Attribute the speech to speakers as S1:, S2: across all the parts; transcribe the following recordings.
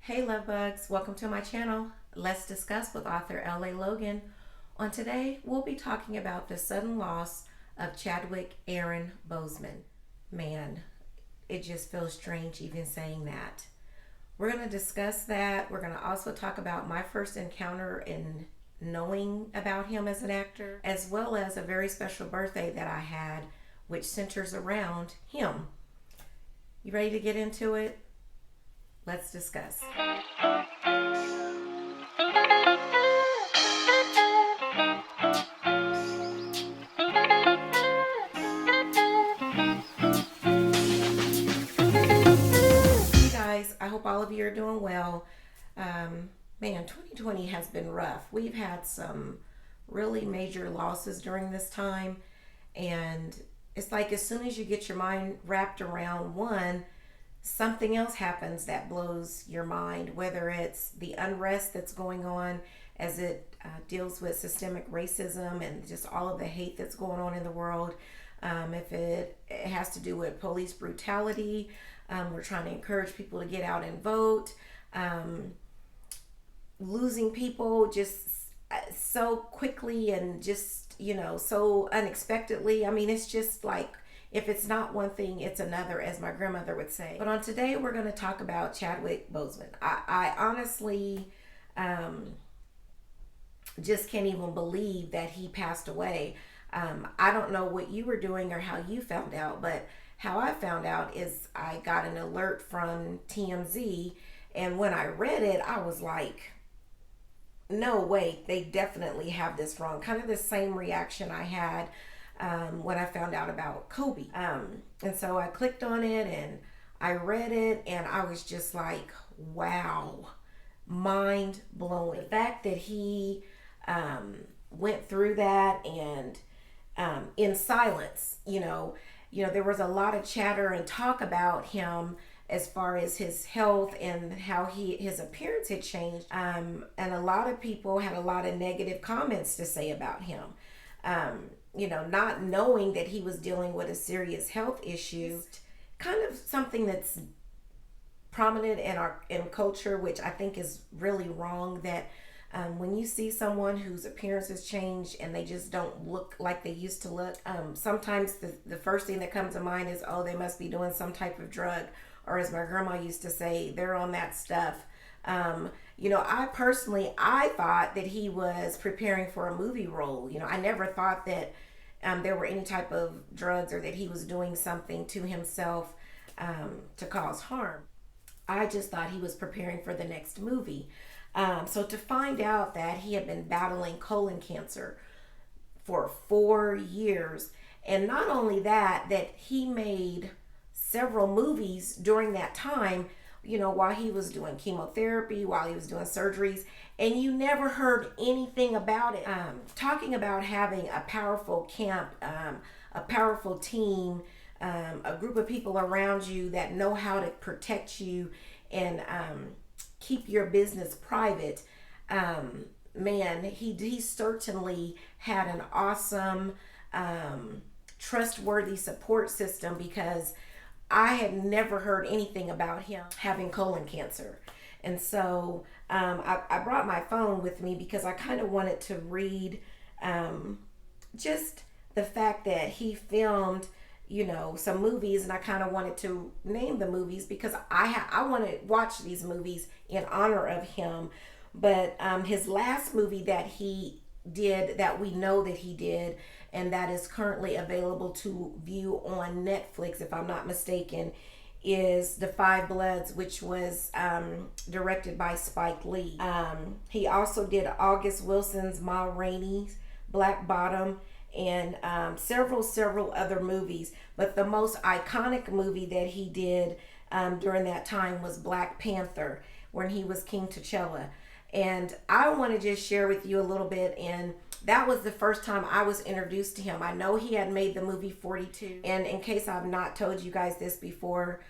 S1: Hey love bugs, welcome to my channel. Let's discuss with author L.A. Logan. On today, we'll be talking about the sudden loss of Chadwick Aaron Boseman. Man, it just feels strange even saying that. We're going to discuss that. We're going to also talk about my first encounter in knowing about him as an actor, as well as a very special birthday that I had, which centers around him. You ready to get into it? Let's discuss. Hey guys, I hope all of you are doing well. Man, 2020 has been rough. We've had some really major losses during this time, and it's like as soon as you get your mind wrapped around one, something else happens that blows your mind, whether it's the unrest that's going on as it deals with systemic racism and just all of the hate that's going on in the world. If it has to do with police brutality, we're trying to encourage people to get out and vote. Losing people just so quickly and just, so unexpectedly. I mean, it's just like, if it's not one thing, it's another, as my grandmother would say. But on today, we're going to talk about Chadwick Boseman. I honestly just can't even believe that he passed away. I don't know what you were doing or how you found out, but how I found out is I got an alert from TMZ, and when I read it, I was like, no, wait, they definitely have this wrong. Kind of the same reaction I had when I found out about Kobe. And so I clicked on it and I read it, and I was just like, wow, mind blowing. The fact that he went through that and in silence, there was a lot of chatter and talk about him as far as his health and how his appearance had changed. And a lot of people had a lot of negative comments to say about him. Not knowing that he was dealing with a serious health issue, kind of something that's prominent in culture, which I think is really wrong. That when you see someone whose appearance has changed and they just don't look like they used to look, sometimes the first thing that comes to mind is, oh, they must be doing some type of drug, or as my grandma used to say, they're on that stuff. I thought that he was preparing for a movie role. I never thought that there were any type of drugs or that he was doing something to himself to cause harm. I just thought he was preparing for the next movie. So to find out that he had been battling colon cancer for 4 years, and not only that he made several movies during that time, while he was doing chemotherapy, while he was doing surgeries, and you never heard anything about it. Talking about having a powerful camp, a powerful team, a group of people around you that know how to protect you and keep your business private. Man, he certainly had an awesome, trustworthy support system, because I had never heard anything about him having colon cancer. And so I brought my phone with me because I kind of wanted to read just the fact that he filmed, some movies, and I kind of wanted to name the movies because I want to watch these movies in honor of him. But his last movie that he did, that we know that he did, and that is currently available to view on Netflix, if I'm not mistaken, is The Five Bloods, which was directed by Spike Lee. He also did August Wilson's Ma Rainey's Black Bottom, and several other movies. But the most iconic movie that he did during that time was Black Panther, when he was King T'Challa. And I want to just share with you a little bit, and that was the first time I was introduced to him. I know he had made the movie 42, and in case I've not told you guys this before,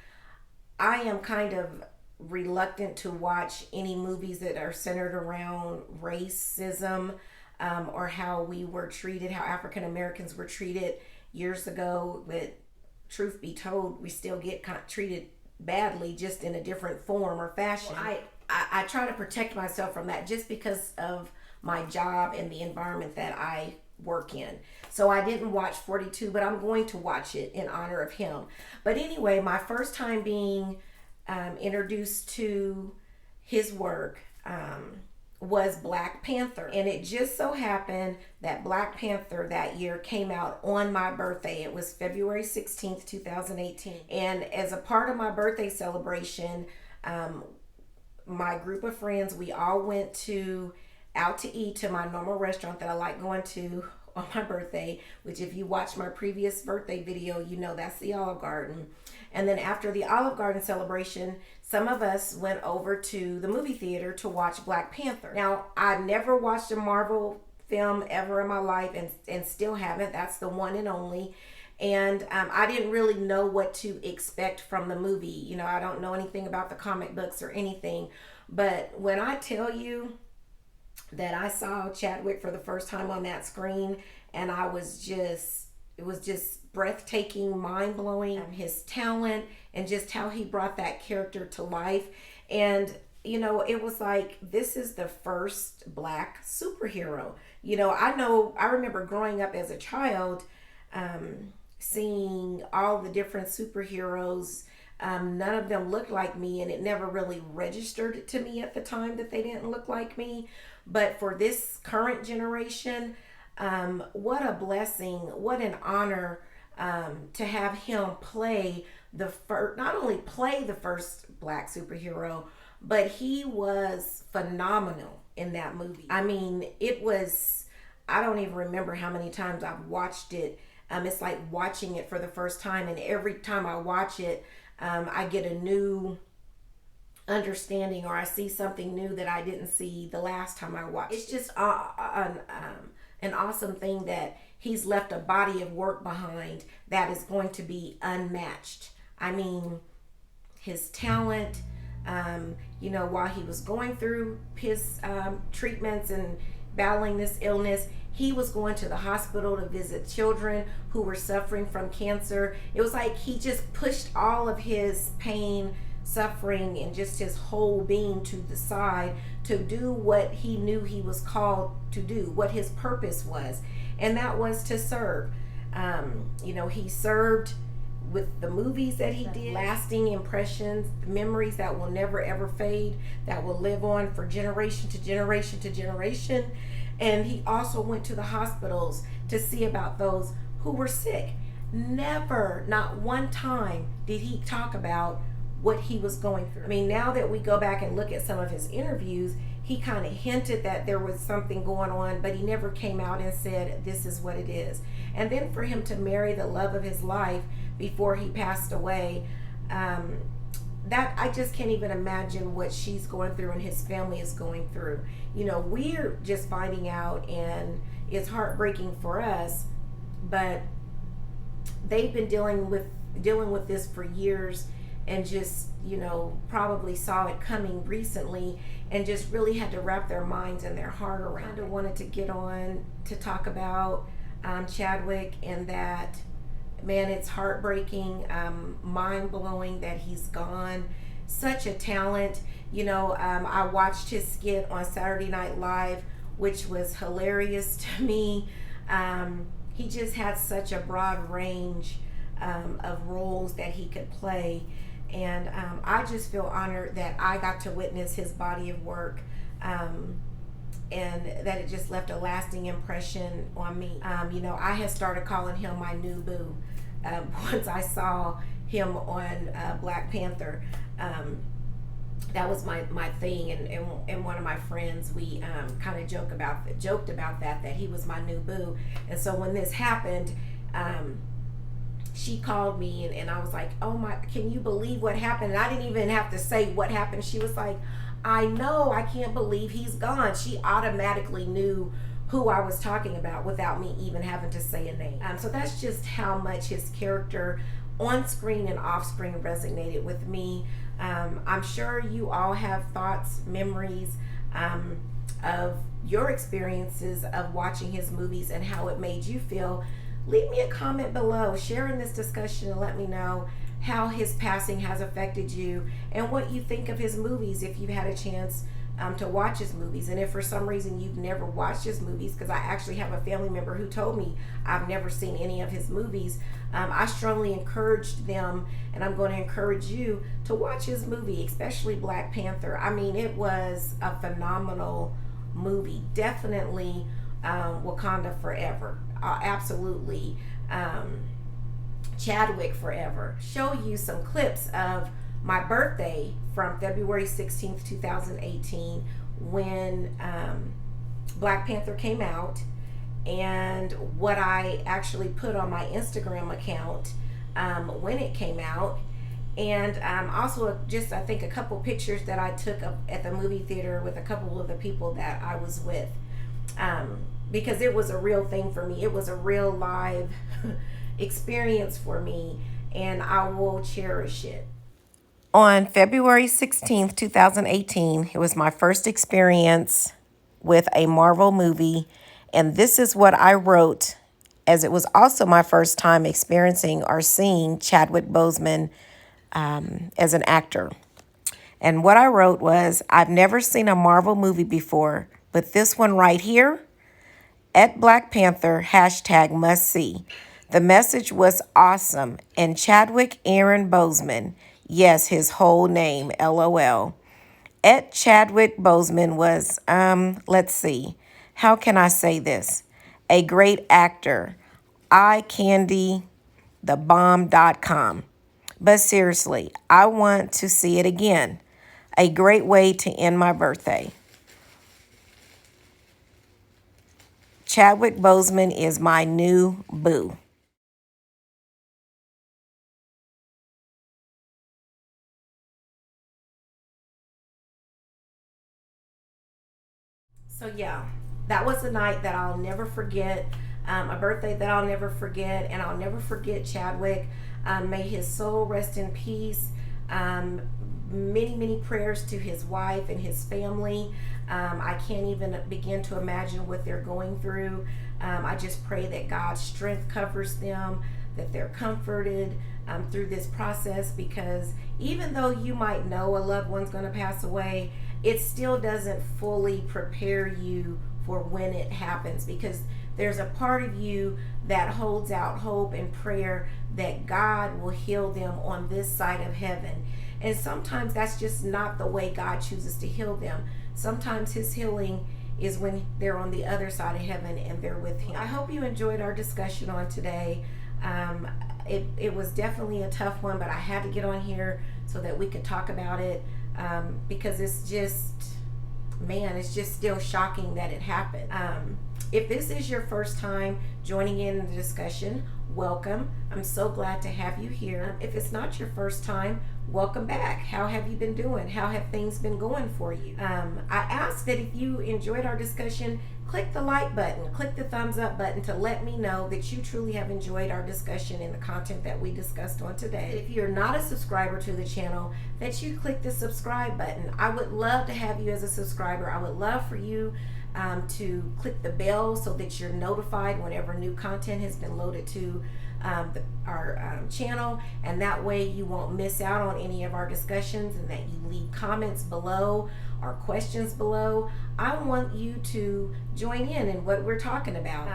S1: I am kind of reluctant to watch any movies that are centered around racism, or how we were treated, how African Americans were treated years ago. But truth be told, we still get treated badly, just in a different form or fashion. Well, I try to protect myself from that just because of my job and the environment that I work in. So I didn't watch 42, but I'm going to watch it in honor of him. But anyway, my first time being introduced to his work was Black Panther. And it just so happened that Black Panther that year came out on my birthday. It was February 16th, 2018. And as a part of my birthday celebration, my group of friends, we all went out to eat to my normal restaurant that I like going to on my birthday, which if you watch my previous birthday video, you know that's the Olive Garden. And then after the Olive Garden celebration, some of us went over to the movie theater to watch Black Panther. Now, I never watched a Marvel film ever in my life and still haven't. That's the one and only. And I didn't really know what to expect from the movie. You know, I don't know anything about the comic books or anything. But when I tell you that I saw Chadwick for the first time on that screen, and it was just breathtaking, mind-blowing, his talent and just how he brought that character to life. And you know, it was like, this is the first Black superhero. You know, I remember growing up as a child, seeing all the different superheroes. None of them looked like me, and it never really registered to me at the time that they didn't look like me. But for this current generation, what a blessing, what an honor to have him play not only play the first Black superhero, but he was phenomenal in that movie. I mean, I don't even remember how many times I've watched it. It's like watching it for the first time, and every time I watch it, I get a new understanding, or I see something new that I didn't see the last time I watched. It's just an awesome thing that he's left a body of work behind that is going to be unmatched. I mean, his talent, you know, while he was going through his treatments and battling this illness, he was going to the hospital to visit children who were suffering from cancer. It was like he just pushed all of his pain, suffering, and just his whole being to the side to do what he knew he was called to do, what his purpose was, and that was to serve. You know, he served with the movies that he did, lasting impressions, memories that will never ever fade, that will live on for generation to generation to generation. And he also went to the hospitals to see about those who were sick. Never, not one time, did he talk about what he was going through. I mean, now that we go back and look at some of his interviews, he kind of hinted that there was something going on, but he never came out and said, this is what it is. And then for him to marry the love of his life before he passed away, that I just can't even imagine what she's going through and his family is going through. You know, we're just finding out, and it's heartbreaking for us, but they've been dealing with this for years, and just, you know, probably saw it coming recently and just really had to wrap their minds and their heart around it. Wanted to get on to talk about Chadwick, and that, man, it's heartbreaking, mind-blowing that he's gone. Such a talent. You know, I watched his skit on Saturday Night Live, which was hilarious to me. He just had such a broad range of roles that he could play. And I just feel honored that I got to witness his body of work, and that it just left a lasting impression on me. You know, I had started calling him my new boo once I saw him on Black Panther. That was my thing, and one of my friends, we kind of joked about that he was my new boo. And so when this happened, she called me, and I was like, oh my, can you believe what happened? And I didn't even have to say what happened. She was like, I know, I can't believe he's gone. She automatically knew who I was talking about without me even having to say a name. So that's just how much his character on screen and off screen resonated with me. I'm sure you all have thoughts, memories of your experiences of watching his movies and how it made you feel. Leave me a comment below, share in this discussion, and let me know how his passing has affected you, and what you think of his movies if you've had a chance to watch his movies. And if for some reason you've never watched his movies, because I actually have a family member who told me I've never seen any of his movies, I strongly encouraged them, and I'm going to encourage you to watch his movie, especially Black Panther. I mean, it was a phenomenal movie. Definitely Wakanda forever. Absolutely. Chadwick forever. Show you some clips of my birthday from February 16th, 2018, when Black Panther came out, and what I actually put on my Instagram account when it came out, and also just I think a couple pictures that I took at the movie theater with a couple of the people that I was with, because it was a real thing for me. It was a real live experience for me, and I will cherish it. On February 16th, 2018, it was my first experience with a Marvel movie, and this is what I wrote, as it was also my first time experiencing or seeing Chadwick Boseman as an actor. And what I wrote was, I've never seen a Marvel movie before, but this one right here, at Black Panther, #must see. The message was awesome, and Chadwick Aaron Boseman, yes, his whole name, LOL. At Chadwick Boseman was, let's see, how can I say this? A great actor. iCandyTheBomb.com. But seriously, I want to see it again. A great way to end my birthday. Chadwick Boseman is my new boo. So yeah, that was a night that I'll never forget, a birthday that I'll never forget, and I'll never forget Chadwick. May his soul rest in peace. Many, many prayers to his wife and his family. I can't even begin to imagine what they're going through. I just pray that God's strength covers them, that they're comforted through this process, because even though you might know a loved one's going to pass away, it still doesn't fully prepare you for when it happens, because there's a part of you that holds out hope and prayer that God will heal them on this side of heaven. And sometimes that's just not the way God chooses to heal them. Sometimes his healing is when they're on the other side of heaven and they're with him. I hope you enjoyed our discussion on today. It was definitely a tough one, but I had to get on here so that we could talk about it, because it's just, man, it's just still shocking that it happened. If this is your first time joining in the discussion, welcome. I'm so glad to have you here. If it's not your first time, welcome back. How have you been doing? How have things been going for you? I ask that if you enjoyed our discussion, click the like button, click the thumbs up button to let me know that you truly have enjoyed our discussion and the content that we discussed on today. If you're not a subscriber to the channel, that you click the subscribe button. I would love to have you as a subscriber. I would love for you to click the bell so that you're notified whenever new content has been loaded to our channel, and that way you won't miss out on any of our discussions, and that you leave comments below or questions below. I want you to join in what we're talking about.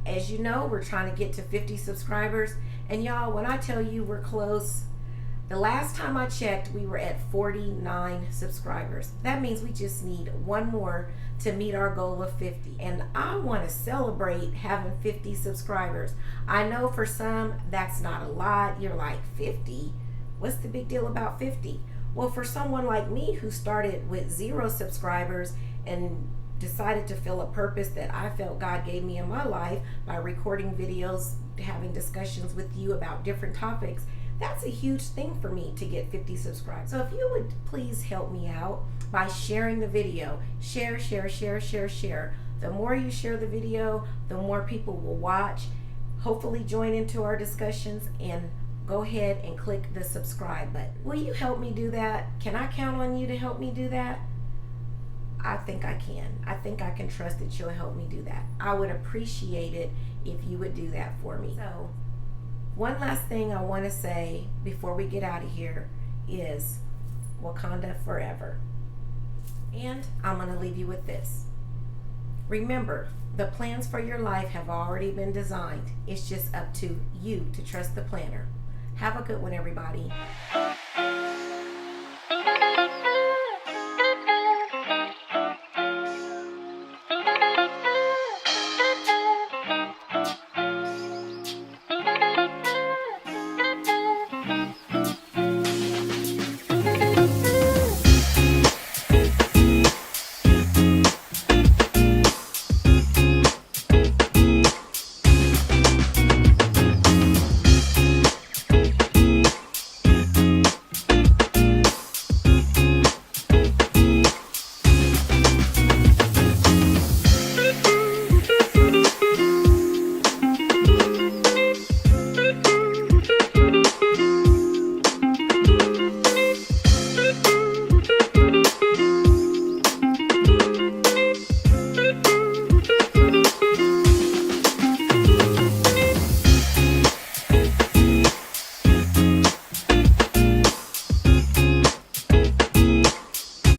S1: As you know, we're trying to get to 50 subscribers, and y'all, when I tell you we're close, the last time I checked, we were at 49 subscribers. That means we just need one more to meet our goal of 50. And I want to celebrate having 50 subscribers. I know for some, that's not a lot. You're like, 50? What's the big deal about 50? Well, for someone like me who started with 0 subscribers and decided to fill a purpose that I felt God gave me in my life by recording videos, having discussions with you about different topics, that's a huge thing for me to get 50 subscribers. So if you would please help me out by sharing the video. Share, share, share, share, share. The more you share the video, the more people will watch, hopefully join into our discussions, and go ahead and click the subscribe button. Will you help me do that? Can I count on you to help me do that? I think I can. I think I can trust that you'll help me do that. I would appreciate it if you would do that for me. So, One last thing I want to say before we get out of here is Wakanda forever. And I'm going to leave you with this. Remember, the plans for your life have already been designed. It's just up to you to trust the planner. Have a good one, everybody.